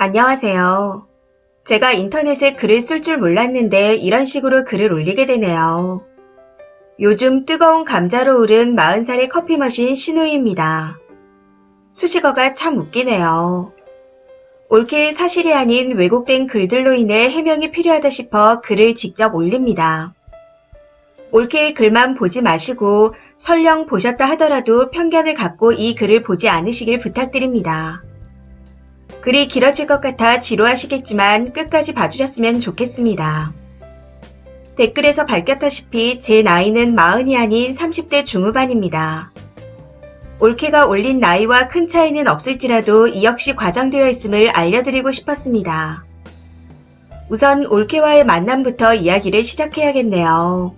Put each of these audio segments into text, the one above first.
안녕하세요. 제가 인터넷에 글을 쓸 줄 몰랐는데 이런 식으로 글을 올리게 되네요. 요즘 뜨거운 감자로 오른 40살의 커피 머신 신우이입니다. 수식어가 참 웃기네요. 올케의 사실이 아닌 왜곡된 글들로 인해 해명이 필요하다 싶어 글을 직접 올립니다. 올케의 글만 보지 마시고 설령 보셨다 하더라도 편견을 갖고 이 글을 보지 않으시길 부탁드립니다. 글이 길어질 것 같아 지루하시겠지만 끝까지 봐주셨으면 좋겠습니다. 댓글에서 밝혔다시피 제 나이는 40이 아닌 30대 중후반입니다. 올케가 올린 나이와 큰 차이는 없을지라도 이 역시 과장되어 있음을 알려드리고 싶었습니다. 우선 올케와의 만남부터 이야기를 시작해야겠네요.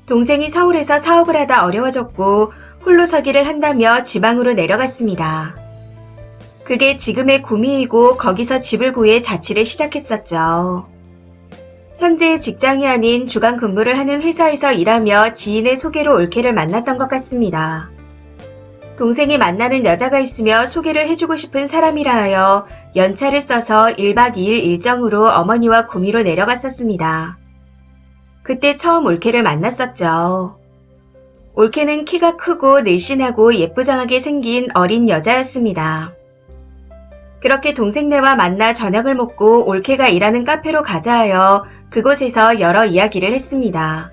동생이 서울에서 사업을 하다 어려워졌고 홀로 서기를 한다며 지방으로 내려갔습니다. 그게 지금의 구미이고 거기서 집을 구해 자취를 시작했었죠. 현재의 직장이 아닌 주간 근무를 하는 회사에서 일하며 지인의 소개로 올케를 만났던 것 같습니다. 동생이 만나는 여자가 있으며 소개를 해주고 싶은 사람이라 하여 연차를 써서 1박 2일 일정으로 어머니와 구미로 내려갔었습니다. 그때 처음 올케를 만났었죠. 올케는 키가 크고 늘씬하고 예쁘장하게 생긴 어린 여자였습니다. 그렇게 동생네와 만나 저녁을 먹고 올케가 일하는 카페로 가자 하여 그곳에서 여러 이야기를 했습니다.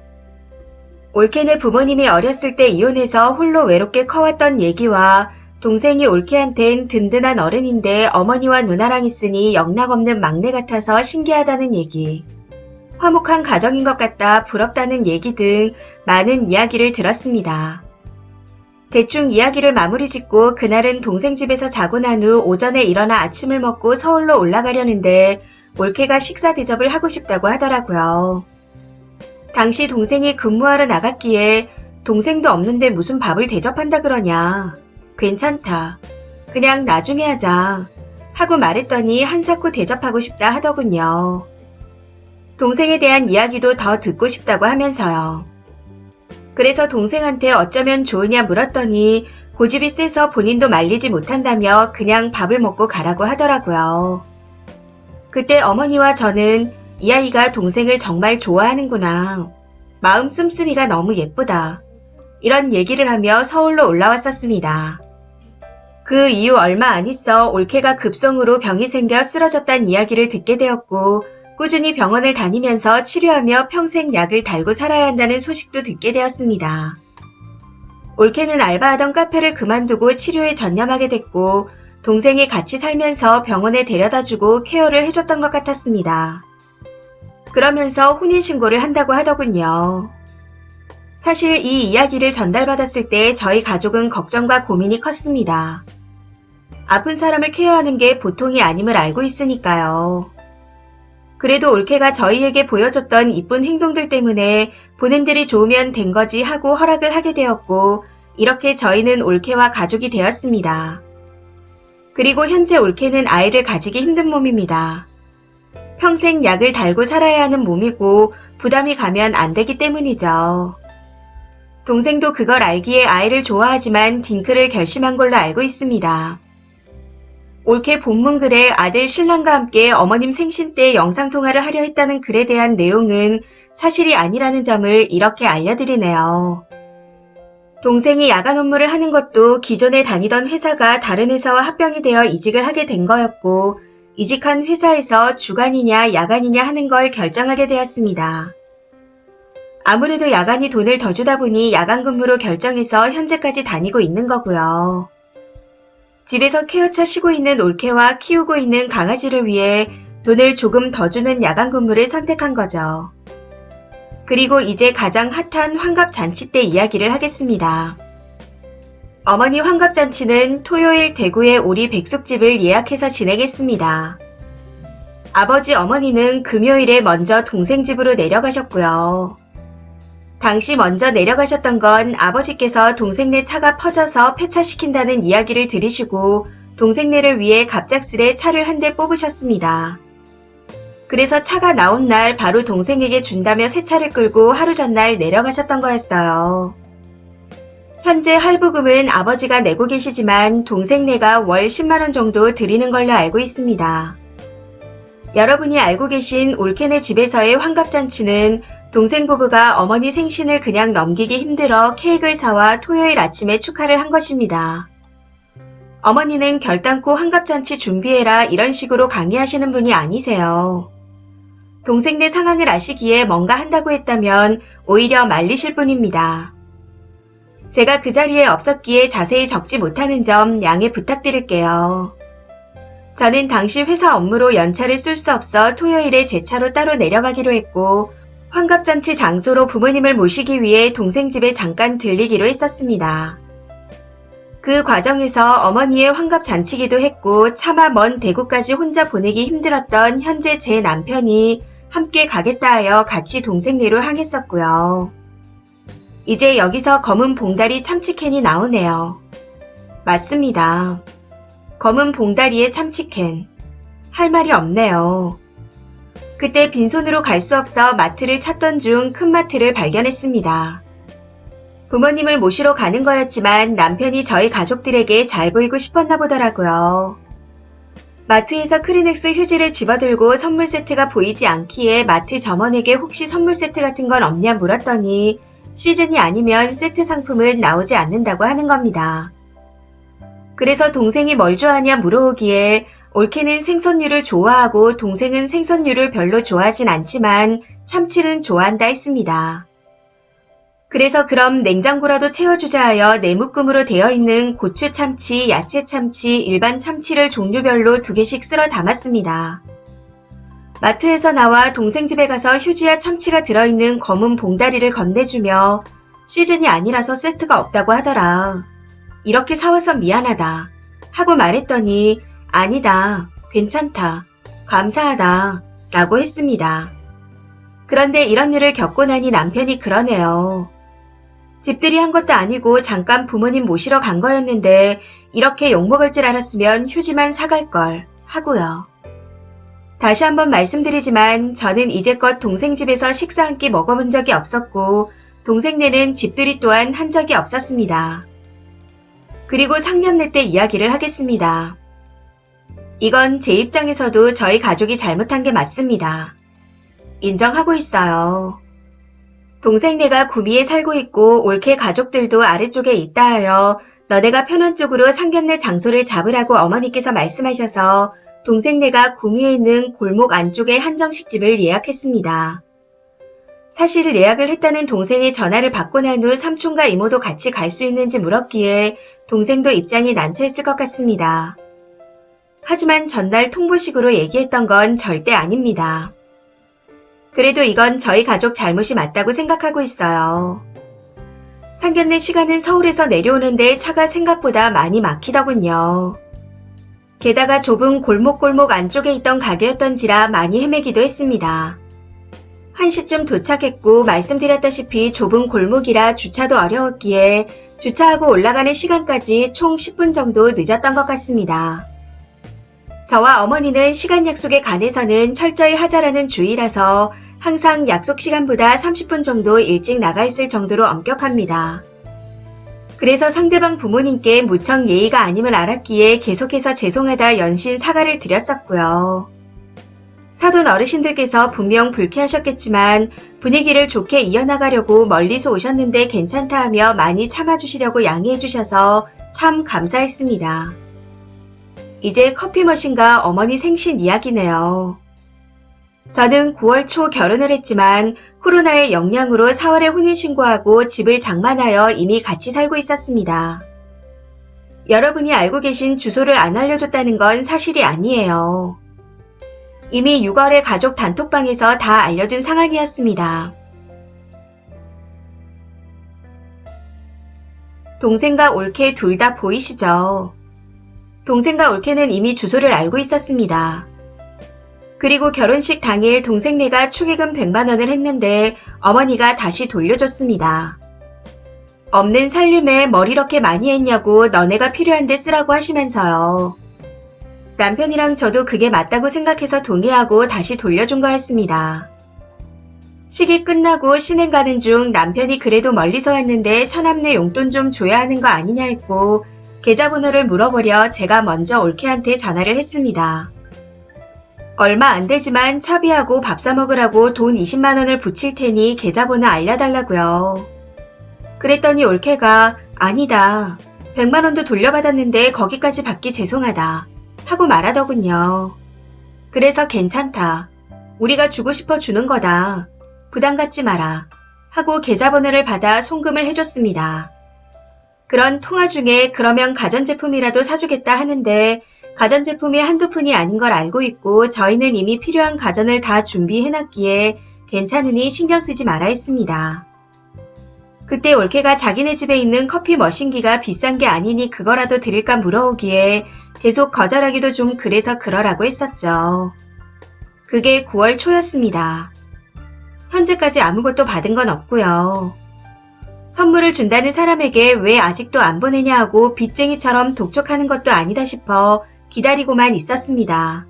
올케네 부모님이 어렸을 때 이혼해서 홀로 외롭게 커왔던 얘기와 동생이 올케한텐 든든한 어른인데 어머니와 누나랑 있으니 영락없는 막내 같아서 신기하다는 얘기, 화목한 가정인 것 같다 부럽다는 얘기 등 많은 이야기를 들었습니다. 대충 이야기를 마무리 짓고 그날은 동생 집에서 자고 난 후 오전에 일어나 아침을 먹고 서울로 올라가려는데 올케가 식사 대접을 하고 싶다고 하더라고요. 당시 동생이 근무하러 나갔기에 동생도 없는데 무슨 밥을 대접한다 그러냐. 괜찮다. 그냥 나중에 하자. 하고 말했더니 한사코 대접하고 싶다 하더군요. 동생에 대한 이야기도 더 듣고 싶다고 하면서요. 그래서 동생한테 어쩌면 좋으냐 물었더니 고집이 세서 본인도 말리지 못한다며 그냥 밥을 먹고 가라고 하더라고요. 그때 어머니와 저는 이 아이가 동생을 정말 좋아하는구나. 마음 씀씀이가 너무 예쁘다. 이런 얘기를 하며 서울로 올라왔었습니다. 그 이후 얼마 안 있어 올케가 급성으로 병이 생겨 쓰러졌다는 이야기를 듣게 되었고 꾸준히 병원을 다니면서 치료하며 평생 약을 달고 살아야 한다는 소식도 듣게 되었습니다. 올케는 알바하던 카페를 그만두고 치료에 전념하게 됐고 동생이 같이 살면서 병원에 데려다주고 케어를 해줬던 것 같았습니다. 그러면서 혼인신고를 한다고 하더군요. 사실 이 이야기를 전달받았을 때 저희 가족은 걱정과 고민이 컸습니다. 아픈 사람을 케어하는 게 보통이 아님을 알고 있으니까요. 그래도 올케가 저희에게 보여줬던 이쁜 행동들 때문에 본인들이 좋으면 된 거지 하고 허락을 하게 되었고 이렇게 저희는 올케와 가족이 되었습니다. 그리고 현재 올케는 아이를 가지기 힘든 몸입니다. 평생 약을 달고 살아야 하는 몸이고 부담이 가면 안 되기 때문이죠. 동생도 그걸 알기에 아이를 좋아하지만 딩크를 결심한 걸로 알고 있습니다. 올케 본문 글에 아들 신랑과 함께 어머님 생신 때 영상통화를 하려 했다는 글에 대한 내용은 사실이 아니라는 점을 이렇게 알려드리네요. 동생이 야간 업무를 하는 것도 기존에 다니던 회사가 다른 회사와 합병이 되어 이직을 하게 된 거였고 이직한 회사에서 주간이냐 야간이냐 하는 걸 결정하게 되었습니다. 아무래도 야간이 돈을 더 주다 보니 야간 근무로 결정해서 현재까지 다니고 있는 거고요. 집에서 케어차 쉬고 있는 올케와 키우고 있는 강아지를 위해 돈을 조금 더 주는 야간 근무를 선택한 거죠. 그리고 이제 가장 핫한 환갑잔치 때 이야기를 하겠습니다. 어머니 환갑잔치는 토요일 대구의 오리 백숙집을 예약해서 진행했습니다. 아버지 어머니는 금요일에 먼저 동생 집으로 내려가셨고요. 당시 먼저 내려가셨던 건 아버지께서 동생네 차가 퍼져서 폐차시킨다는 이야기를 들으시고 동생네를 위해 갑작스레 차를 한 대 뽑으셨습니다. 그래서 차가 나온 날 바로 동생에게 준다며 새 차를 끌고 하루 전날 내려가셨던 거였어요. 현재 할부금은 아버지가 내고 계시지만 동생네가 월 10만 원 정도 드리는 걸로 알고 있습니다. 여러분이 알고 계신 올케네 집에서의 환갑잔치는 동생 부부가 어머니 생신을 그냥 넘기기 힘들어 케이크를 사와 토요일 아침에 축하를 한 것입니다. 어머니는 결단코 환갑잔치 준비해라 이런 식으로 강요하시는 분이 아니세요. 동생네 상황을 아시기에 뭔가 한다고 했다면 오히려 말리실 뿐입니다. 제가 그 자리에 없었기에 자세히 적지 못하는 점 양해 부탁드릴게요. 저는 당시 회사 업무로 연차를 쓸 수 없어 토요일에 제 차로 따로 내려가기로 했고 환갑잔치 장소로 부모님을 모시기 위해 동생 집에 잠깐 들리기로 했었습니다. 그 과정에서 어머니의 환갑잔치기도 했고 차마 먼 대구까지 혼자 보내기 힘들었던 현재 제 남편이 함께 가겠다 하여 같이 동생네로 향했었고요. 이제 여기서 검은 봉다리 참치캔이 나오네요. 맞습니다. 검은 봉다리의 참치캔. 할 말이 없네요. 그때 빈손으로 갈 수 없어 마트를 찾던 중 큰 마트를 발견했습니다. 부모님을 모시러 가는 거였지만 남편이 저희 가족들에게 잘 보이고 싶었나 보더라고요. 마트에서 크리넥스 휴지를 집어들고 선물 세트가 보이지 않기에 마트 점원에게 혹시 선물 세트 같은 건 없냐 물었더니 시즌이 아니면 세트 상품은 나오지 않는다고 하는 겁니다. 그래서 동생이 뭘 좋아하냐 물어오기에 올케는 생선류를 좋아하고 동생은 생선류를 별로 좋아하진 않지만 참치는 좋아한다 했습니다. 그래서 그럼 냉장고라도 채워주자 하여 내묶음으로 되어 있는 고추 참치, 야채 참치, 일반 참치를 종류별로 2개씩 쓸어 담았습니다. 마트에서 나와 동생 집에 가서 휴지와 참치가 들어있는 검은 봉다리를 건네주며 시즌이 아니라서 세트가 없다고 하더라. 이렇게 사와서 미안하다 하고 말했더니 아니다, 괜찮다, 감사하다 라고 했습니다. 그런데 이런 일을 겪고 나니 남편이 그러네요. 집들이 한 것도 아니고 잠깐 부모님 모시러 간 거였는데 이렇게 욕먹을 줄 알았으면 휴지만 사갈 걸 하고요. 다시 한번 말씀드리지만 저는 이제껏 동생 집에서 식사 한 끼 먹어본 적이 없었고 동생네는 집들이 또한 한 적이 없었습니다. 그리고 상견례 때 이야기를 하겠습니다. 이건 제 입장에서도 저희 가족이 잘못한 게 맞습니다. 인정하고 있어요. 동생네가 구미에 살고 있고 올케 가족들도 아래쪽에 있다 하여 너네가 편한 쪽으로 상견례 장소를 잡으라고 어머니께서 말씀하셔서 동생네가 구미에 있는 골목 안쪽에 한정식집을 예약했습니다. 사실 예약을 했다는 동생의 전화를 받고 난 후 삼촌과 이모도 같이 갈 수 있는지 물었기에 동생도 입장이 난처했을 것 같습니다. 하지만 전날 통보식으로 얘기했던 건 절대 아닙니다. 그래도 이건 저희 가족 잘못이 맞다고 생각하고 있어요. 상견례 시간은 서울에서 내려오는데 차가 생각보다 많이 막히더군요. 게다가 좁은 골목 안쪽에 있던 가게였던지라 많이 헤매기도 했습니다. 1시쯤 도착했고 말씀드렸다시피 좁은 골목이라 주차도 어려웠기에 주차하고 올라가는 시간까지 총 10분 정도 늦었던 것 같습니다. 저와 어머니는 시간 약속에 관해서는 철저히 하자라는 주의라서 항상 약속 시간보다 30분 정도 일찍 나가 있을 정도로 엄격합니다. 그래서 상대방 부모님께 무척 예의가 아님을 알았기에 계속해서 죄송하다 연신 사과를 드렸었고요. 사돈 어르신들께서 분명 불쾌하셨겠지만 분위기를 좋게 이어나가려고 멀리서 오셨는데 괜찮다 하며 많이 참아주시려고 양해해 주셔서 참 감사했습니다. 이제 커피 머신과 어머니 생신 이야기네요. 저는 9월 초 결혼을 했지만 코로나의 영향으로 4월에 혼인신고하고 집을 장만하여 이미 같이 살고 있었습니다. 여러분이 알고 계신 주소를 안 알려줬다는 건 사실이 아니에요. 이미 6월에 가족 단톡방에서 다 알려준 상황이었습니다. 동생과 올케 둘 다 보이시죠? 동생과 올케는 이미 주소를 알고 있었습니다. 그리고 결혼식 당일 동생네가 축의금 100만 원을 했는데 어머니가 다시 돌려줬습니다. 없는 살림에 뭘 이렇게 많이 했냐고 너네가 필요한데 쓰라고 하시면서요. 남편이랑 저도 그게 맞다고 생각해서 동의하고 다시 돌려준 거였습니다. 시기 끝나고 신행 가는 중 남편이 그래도 멀리서 왔는데 처남네 용돈 좀 줘야 하는 거 아니냐 했고 계좌번호를 물어보려 제가 먼저 올케한테 전화를 했습니다. 얼마 안 되지만 차비하고 밥 사 먹으라고 돈 20만 원을 붙일 테니 계좌번호 알려달라고요. 그랬더니 올케가 아니다. 100만 원도 돌려받았는데 거기까지 받기 죄송하다 하고 말하더군요. 그래서 괜찮다. 우리가 주고 싶어 주는 거다. 부담 갖지 마라 하고 계좌번호를 받아 송금을 해줬습니다. 그런 통화 중에 그러면 가전제품이라도 사주겠다 하는데 가전제품이 한두 푼이 아닌 걸 알고 있고 저희는 이미 필요한 가전을 다 준비해놨기에 괜찮으니 신경 쓰지 마라 했습니다. 그때 올케가 자기네 집에 있는 커피 머신기가 비싼 게 아니니 그거라도 드릴까 물어오기에 계속 거절하기도 좀 그래서 그러라고 했었죠. 그게 9월 초였습니다. 현재까지 아무것도 받은 건 없고요. 선물을 준다는 사람에게 왜 아직도 안 보내냐 하고 빚쟁이처럼 독촉하는 것도 아니다 싶어 기다리고만 있었습니다.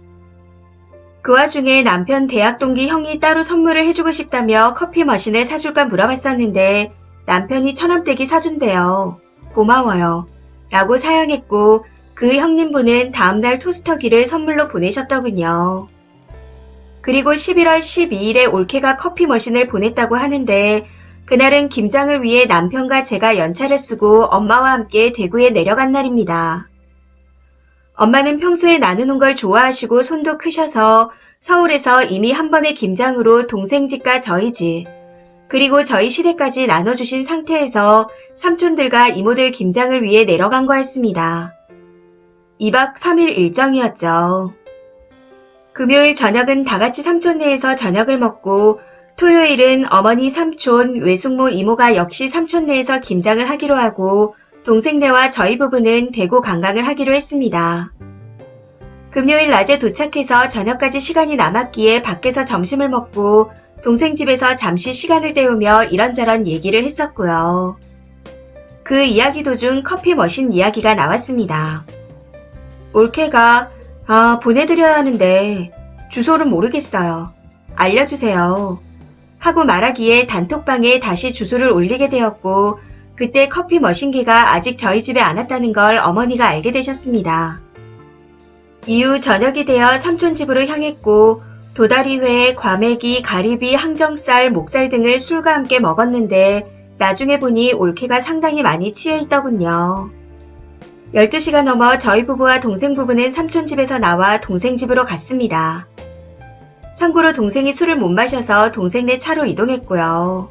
그 와중에 남편 대학 동기 형이 따로 선물을 해주고 싶다며 커피 머신을 사줄까 물어봤었는데 남편이 처남댁이 사준대요. 고마워요. 라고 사양했고 그 형님분은 다음날 토스터기를 선물로 보내셨더군요. 그리고 11월 12일에 올케가 커피 머신을 보냈다고 하는데 그날은 김장을 위해 남편과 제가 연차를 쓰고 엄마와 함께 대구에 내려간 날입니다. 엄마는 평소에 나누는 걸 좋아하시고 손도 크셔서 서울에서 이미 한 번의 김장으로 동생 집과 저희 집, 그리고 저희 시댁까지 나눠주신 상태에서 삼촌들과 이모들 김장을 위해 내려간 거였습니다. 2박 3일 일정이었죠. 금요일 저녁은 다같이 삼촌네에서 저녁을 먹고 토요일은 어머니, 삼촌, 외숙모, 이모가 역시 삼촌네에서 김장을 하기로 하고 동생네와 저희 부부는 대구 관광을 하기로 했습니다. 금요일 낮에 도착해서 저녁까지 시간이 남았기에 밖에서 점심을 먹고 동생 집에서 잠시 시간을 때우며 이런저런 얘기를 했었고요. 그 이야기 도중 커피 머신 이야기가 나왔습니다. 올케가 보내드려야 하는데 주소를 모르겠어요. 알려주세요. 하고 말하기에 단톡방에 다시 주소를 올리게 되었고 그때 커피 머신기가 아직 저희 집에 안 왔다는 걸 어머니가 알게 되셨습니다. 이후 저녁이 되어 삼촌 집으로 향했고 도다리회, 과메기, 가리비, 항정살, 목살 등을 술과 함께 먹었는데 나중에 보니 올케가 상당히 많이 취해 있더군요. 12시가 넘어 저희 부부와 동생 부부는 삼촌 집에서 나와 동생 집으로 갔습니다. 참고로 동생이 술을 못 마셔서 동생네 차로 이동했고요.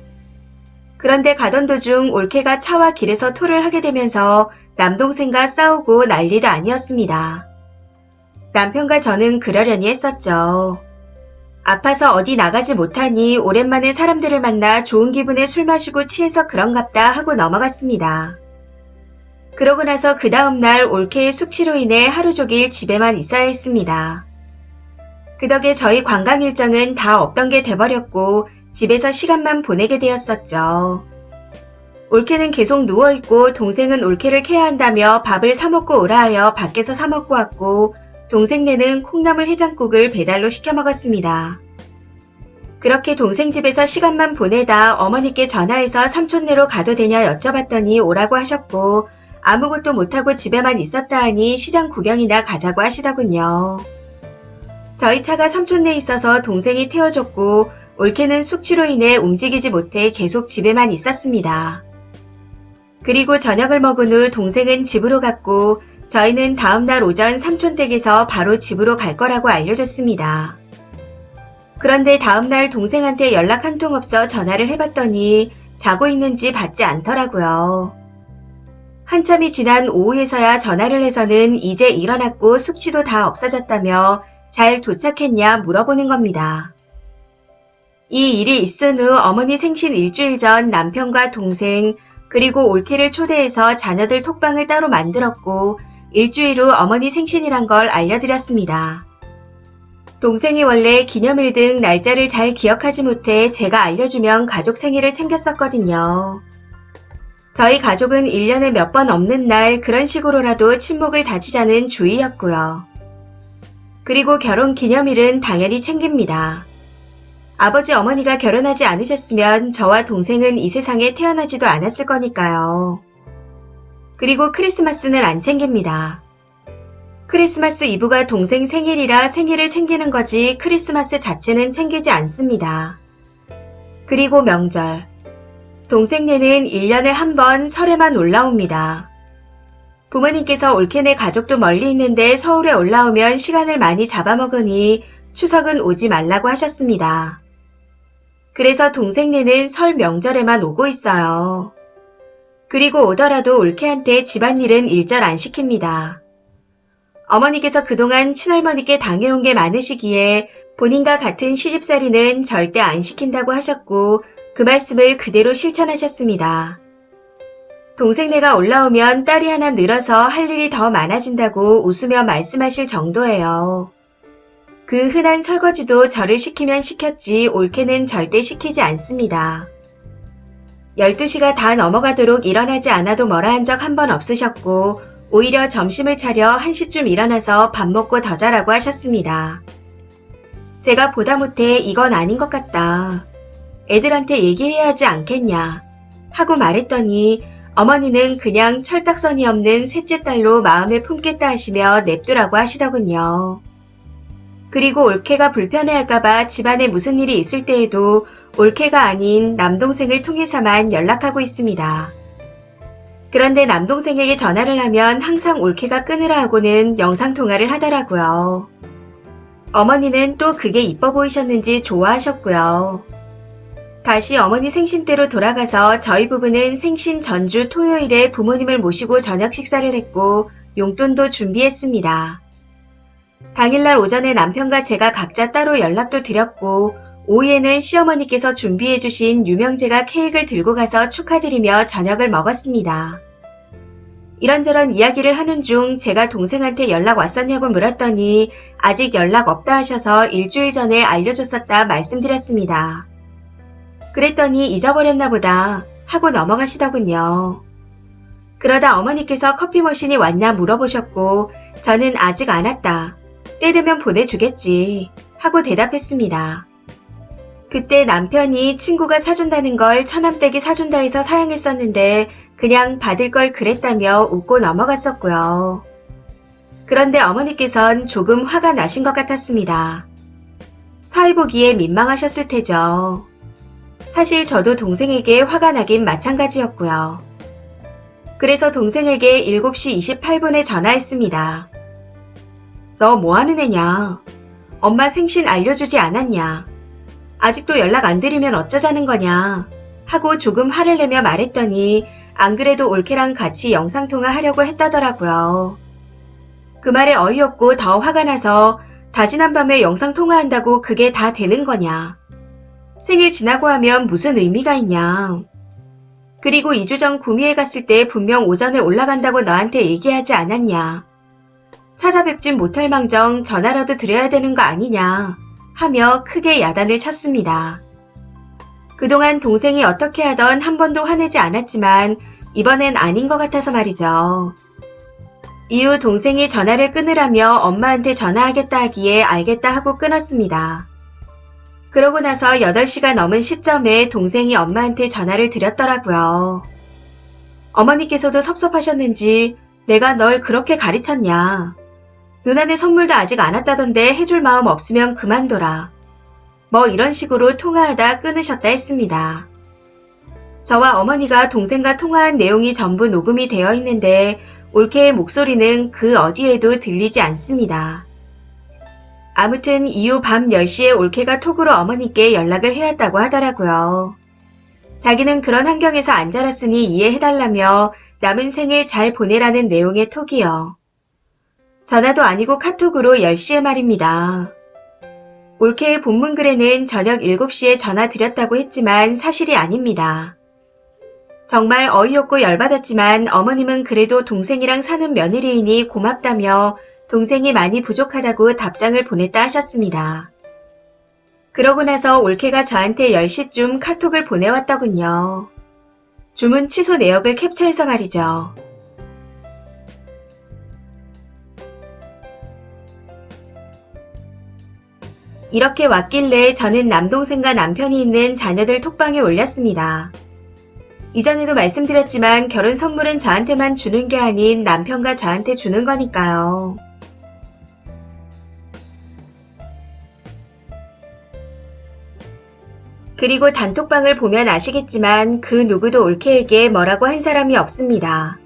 그런데 가던 도중 올케가 차와 길에서 토를 하게 되면서 남동생과 싸우고 난리도 아니었습니다. 남편과 저는 그러려니 했었죠. 아파서 어디 나가지 못하니 오랜만에 사람들을 만나 좋은 기분에 술 마시고 취해서 그런갑다 하고 넘어갔습니다. 그러고 나서 그 다음날 올케의 숙취로 인해 하루 종일 집에만 있어야 했습니다. 그 덕에 저희 관광 일정은 다 없던 게 돼버렸고 집에서 시간만 보내게 되었었죠. 올케는 계속 누워있고 동생은 올케를 케어한다며 밥을 사먹고 오라 하여 밖에서 사먹고 왔고 동생네는 콩나물 해장국을 배달로 시켜 먹었습니다. 그렇게 동생 집에서 시간만 보내다 어머니께 전화해서 삼촌네로 가도 되냐 여쭤봤더니 오라고 하셨고 아무것도 못하고 집에만 있었다 하니 시장 구경이나 가자고 하시더군요. 저희 차가 삼촌네에 있어서 동생이 태워줬고 올케는 숙취로 인해 움직이지 못해 계속 집에만 있었습니다. 그리고 저녁을 먹은 후 동생은 집으로 갔고 저희는 다음날 오전 삼촌 댁에서 바로 집으로 갈 거라고 알려줬습니다. 그런데 다음날 동생한테 연락 한 통 없어 전화를 해봤더니 자고 있는지 받지 않더라고요. 한참이 지난 오후에서야 전화를 해서는 이제 일어났고 숙취도 다 없어졌다며 잘 도착했냐 물어보는 겁니다. 이 일이 있은 후 어머니 생신 일주일 전 남편과 동생 그리고 올케를 초대해서 자녀들 톡방을 따로 만들었고 일주일 후 어머니 생신이란 걸 알려드렸습니다. 동생이 원래 기념일 등 날짜를 잘 기억하지 못해 제가 알려주면 가족 생일을 챙겼었거든요. 저희 가족은 1년에 몇 번 없는 날 그런 식으로라도 친목을 다지자는 주의였고요. 그리고 결혼 기념일은 당연히 챙깁니다. 아버지 어머니가 결혼하지 않으셨으면 저와 동생은 이 세상에 태어나지도 않았을 거니까요. 그리고 크리스마스는 안 챙깁니다. 크리스마스 이브가 동생 생일이라 생일을 챙기는 거지 크리스마스 자체는 챙기지 않습니다. 그리고 명절. 동생네는 1년에 한 번 설에만 올라옵니다. 부모님께서 올케네 가족도 멀리 있는데 서울에 올라오면 시간을 많이 잡아먹으니 추석은 오지 말라고 하셨습니다. 그래서 동생네는 설 명절에만 오고 있어요. 그리고 오더라도 올케한테 집안일은 일절 안 시킵니다. 어머니께서 그동안 친할머니께 당해온 게 많으시기에 본인과 같은 시집살이는 절대 안 시킨다고 하셨고 그 말씀을 그대로 실천하셨습니다. 동생네가 올라오면 딸이 하나 늘어서 할 일이 더 많아진다고 웃으며 말씀하실 정도예요. 그 흔한 설거지도 저를 시키면 시켰지 올케는 절대 시키지 않습니다. 12시가 다 넘어가도록 일어나지 않아도 뭐라 한 적 한 번 없으셨고 오히려 점심을 차려 1시쯤 일어나서 밥 먹고 더 자라고 하셨습니다. 제가 보다 못해 이건 아닌 것 같다. 애들한테 얘기해야 하지 않겠냐 하고 말했더니 어머니는 그냥 철딱선이 없는 셋째 딸로 마음에 품겠다 하시며 냅두라고 하시더군요. 그리고 올케가 불편해할까봐 집안에 무슨 일이 있을 때에도 올케가 아닌 남동생을 통해서만 연락하고 있습니다. 그런데 남동생에게 전화를 하면 항상 올케가 끊으라 하고는 영상통화를 하더라고요. 어머니는 또 그게 이뻐 보이셨는지 좋아하셨고요. 다시 어머니 생신 때로 돌아가서 저희 부부는 생신 전주 토요일에 부모님을 모시고 저녁 식사를 했고 용돈도 준비했습니다. 당일날 오전에 남편과 제가 각자 따로 연락도 드렸고 오후에는 시어머니께서 준비해주신 유명제가 케이크를 들고 가서 축하드리며 저녁을 먹었습니다. 이런저런 이야기를 하는 중 제가 동생한테 연락 왔었냐고 물었더니 아직 연락 없다 하셔서 일주일 전에 알려줬었다 말씀드렸습니다. 그랬더니 잊어버렸나 보다 하고 넘어가시더군요. 그러다 어머니께서 커피 머신이 왔냐 물어보셨고 저는 아직 안 왔다. 때 되면 보내주겠지 하고 대답했습니다. 그때 남편이 친구가 사준다는 걸 처남댁이 사준다 해서 사양했었는데 그냥 받을 걸 그랬다며 웃고 넘어갔었고요. 그런데 어머니께선 조금 화가 나신 것 같았습니다. 사위 보기에 민망하셨을 테죠. 사실 저도 동생에게 화가 나긴 마찬가지였고요. 그래서 동생에게 7시 28분에 전화했습니다. 너 뭐하는 애냐? 엄마 생신 알려주지 않았냐? 아직도 연락 안 드리면 어쩌자는 거냐? 하고 조금 화를 내며 말했더니 안 그래도 올케랑 같이 영상통화 하려고 했다더라고요. 그 말에 어이없고 더 화가 나서 다 지난 밤에 영상통화한다고 그게 다 되는 거냐? 생일 지나고 하면 무슨 의미가 있냐? 그리고 2주 전 구미에 갔을 때 분명 오전에 올라간다고 너한테 얘기하지 않았냐? 찾아뵙진 못할 망정 전화라도 드려야 되는 거 아니냐? 하며 크게 야단을 쳤습니다. 그동안 동생이 어떻게 하던 한 번도 화내지 않았지만 이번엔 아닌 것 같아서 말이죠. 이후 동생이 전화를 끊으라며 엄마한테 전화하겠다 하기에 알겠다 하고 끊었습니다. 그러고 나서 8시가 넘은 시점에 동생이 엄마한테 전화를 드렸더라고요. 어머니께서도 섭섭하셨는지 내가 널 그렇게 가르쳤냐. 누나네 선물도 아직 안 왔다던데 해줄 마음 없으면 그만둬라. 뭐 이런 식으로 통화하다 끊으셨다 했습니다. 저와 어머니가 동생과 통화한 내용이 전부 녹음이 되어 있는데 올케의 목소리는 그 어디에도 들리지 않습니다. 아무튼 이후 밤 10시에 올케가 톡으로 어머니께 연락을 해왔다고 하더라고요. 자기는 그런 환경에서 안 자랐으니 이해해달라며 남은 생일 잘 보내라는 내용의 톡이요. 전화도 아니고 카톡으로 10시에 말입니다. 올케의 본문 글에는 저녁 7시에 전화 드렸다고 했지만 사실이 아닙니다. 정말 어이없고 열받았지만 어머님은 그래도 동생이랑 사는 며느리이니 고맙다며 동생이 많이 부족하다고 답장을 보냈다 하셨습니다. 그러고 나서 올케가 저한테 10시쯤 카톡을 보내왔더군요. 주문 취소 내역을 캡처해서 말이죠. 이렇게 왔길래 저는 남동생과 남편이 있는 자녀들 톡방에 올렸습니다. 이전에도 말씀드렸지만 결혼 선물은 저한테만 주는 게 아닌 남편과 저한테 주는 거니까요. 그리고 단톡방을 보면 아시겠지만 그 누구도 올케에게 뭐라고 한 사람이 없습니다.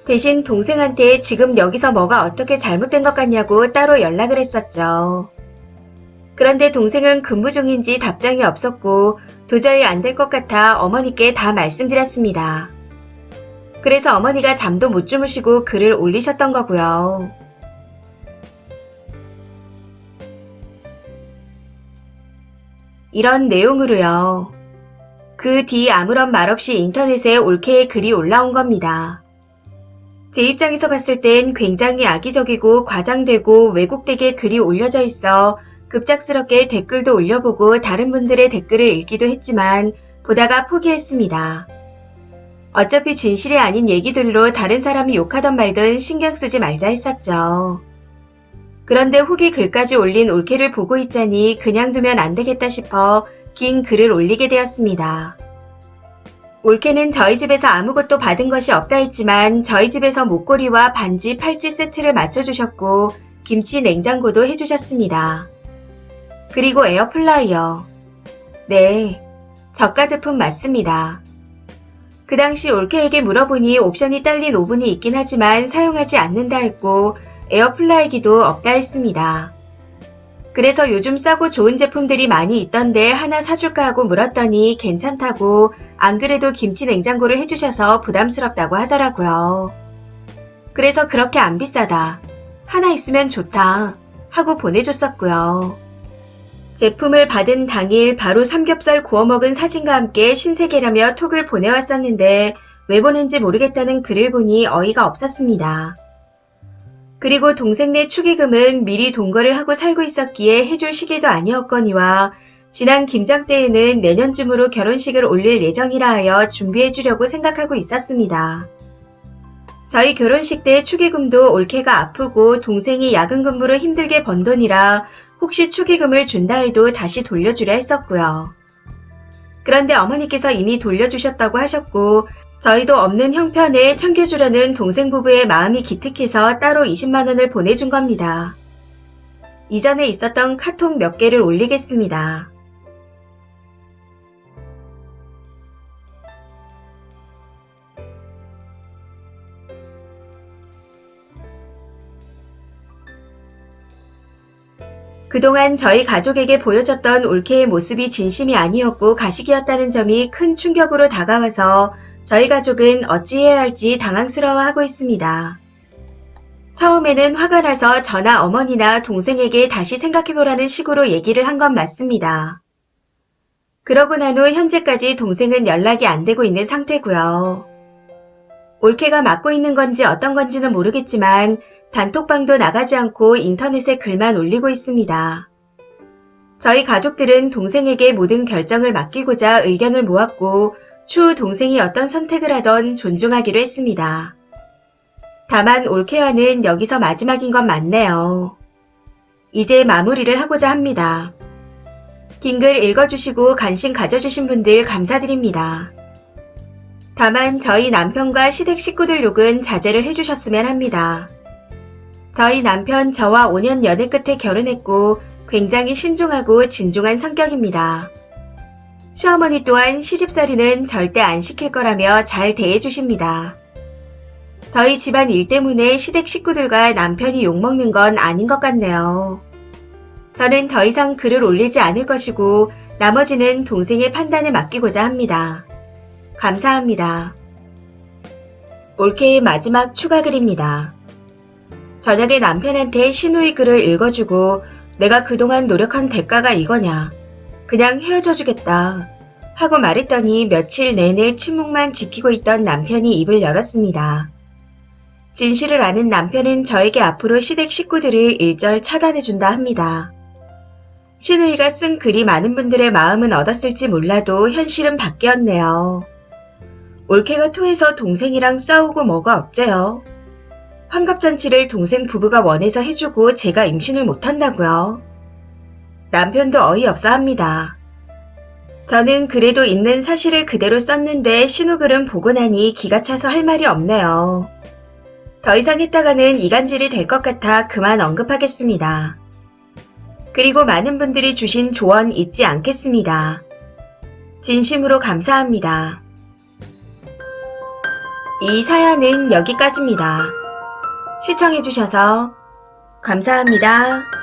대신 동생한테 지금 여기서 뭐가 어떻게 잘못된 것 같냐고 따로 연락을 했었죠. 그런데 동생은 근무 중인지 답장이 없었고 도저히 안 될 것 같아 어머니께 다 말씀드렸습니다. 그래서 어머니가 잠도 못 주무시고 글을 올리셨던 거고요. 이런 내용으로요. 그 뒤 아무런 말 없이 인터넷에 올케의 글이 올라온 겁니다. 제 입장에서 봤을 땐 굉장히 악의적이고 과장되고 왜곡되게 글이 올려져 있어 급작스럽게 댓글도 올려보고 다른 분들의 댓글을 읽기도 했지만 보다가 포기했습니다. 어차피 진실이 아닌 얘기들로 다른 사람이 욕하던 말든 신경 쓰지 말자 했었죠. 그런데 후기 글까지 올린 올케를 보고 있자니 그냥 두면 안 되겠다 싶어 긴 글을 올리게 되었습니다. 올케는 저희 집에서 아무것도 받은 것이 없다 했지만 저희 집에서 목걸이와 반지, 팔찌 세트를 맞춰주셨고 김치 냉장고도 해주셨습니다. 그리고 에어플라이어. 네, 저가 제품 맞습니다. 그 당시 올케에게 물어보니 옵션이 딸린 오븐이 있긴 하지만 사용하지 않는다 했고 에어플라이기도 없다 했습니다. 그래서 요즘 싸고 좋은 제품들이 많이 있던데 하나 사줄까 하고 물었더니 괜찮다고 안 그래도 김치 냉장고를 해주셔서 부담스럽다고 하더라고요. 그래서 그렇게 안 비싸다. 하나 있으면 좋다 하고 보내줬었고요. 제품을 받은 당일 바로 삼겹살 구워 먹은 사진과 함께 신세계라며 톡을 보내왔었는데 왜 보낸지 모르겠다는 글을 보니 어이가 없었습니다. 그리고 동생네 축의금은 미리 동거를 하고 살고 있었기에 해줄 시기도 아니었거니와 지난 김장 때에는 내년쯤으로 결혼식을 올릴 예정이라 하여 준비해주려고 생각하고 있었습니다. 저희 결혼식 때 축의금도 올케가 아프고 동생이 야근 근무로 힘들게 번 돈이라 혹시 축의금을 준다 해도 다시 돌려주려 했었고요. 그런데 어머니께서 이미 돌려주셨다고 하셨고 저희도 없는 형편에 챙겨주려는 동생 부부의 마음이 기특해서 따로 20만 원을 보내준 겁니다. 이전에 있었던 카톡 몇 개를 올리겠습니다. 그동안 저희 가족에게 보여줬던 올케의 모습이 진심이 아니었고 가식이었다는 점이 큰 충격으로 다가와서 저희 가족은 어찌해야 할지 당황스러워하고 있습니다. 처음에는 화가 나서 저나 어머니나 동생에게 다시 생각해보라는 식으로 얘기를 한 건 맞습니다. 그러고 난 후 현재까지 동생은 연락이 안 되고 있는 상태고요. 올케가 맡고 있는 건지 어떤 건지는 모르겠지만 단톡방도 나가지 않고 인터넷에 글만 올리고 있습니다. 저희 가족들은 동생에게 모든 결정을 맡기고자 의견을 모았고 추후 동생이 어떤 선택을 하던 존중하기로 했습니다. 다만 올케와는 여기서 마지막인 건 맞네요. 이제 마무리를 하고자 합니다. 긴 글 읽어주시고 관심 가져주신 분들 감사드립니다. 다만 저희 남편과 시댁 식구들 욕은 자제를 해주셨으면 합니다. 저희 남편 저와 5년 연애 끝에 결혼했고 굉장히 신중하고 진중한 성격입니다. 시어머니 또한 시집살이는 절대 안 시킬 거라며 잘 대해주십니다. 저희 집안 일 때문에 시댁 식구들과 남편이 욕먹는 건 아닌 것 같네요. 저는 더 이상 글을 올리지 않을 것이고 나머지는 동생의 판단에 맡기고자 합니다. 감사합니다. 올케의 마지막 추가 글입니다. 저녁에 남편한테 시누이 글을 읽어주고 내가 그동안 노력한 대가가 이거냐. 그냥 헤어져주겠다 하고 말했더니 며칠 내내 침묵만 지키고 있던 남편이 입을 열었습니다. 진실을 아는 남편은 저에게 앞으로 시댁 식구들을 일절 차단해준다 합니다. 시누이가 쓴 글이 많은 분들의 마음은 얻었을지 몰라도 현실은 바뀌었네요. 올케가 토해서 동생이랑 싸우고 뭐가 어째요? 환갑잔치를 동생 부부가 원해서 해주고 제가 임신을 못한다고요. 남편도 어이없어 합니다. 저는 그래도 있는 사실을 그대로 썼는데 신우글은 보고 나니 기가 차서 할 말이 없네요. 더 이상 했다가는 이간질이 될 것 같아 그만 언급하겠습니다. 그리고 많은 분들이 주신 조언 잊지 않겠습니다. 진심으로 감사합니다. 이 사연은 여기까지입니다. 시청해주셔서 감사합니다.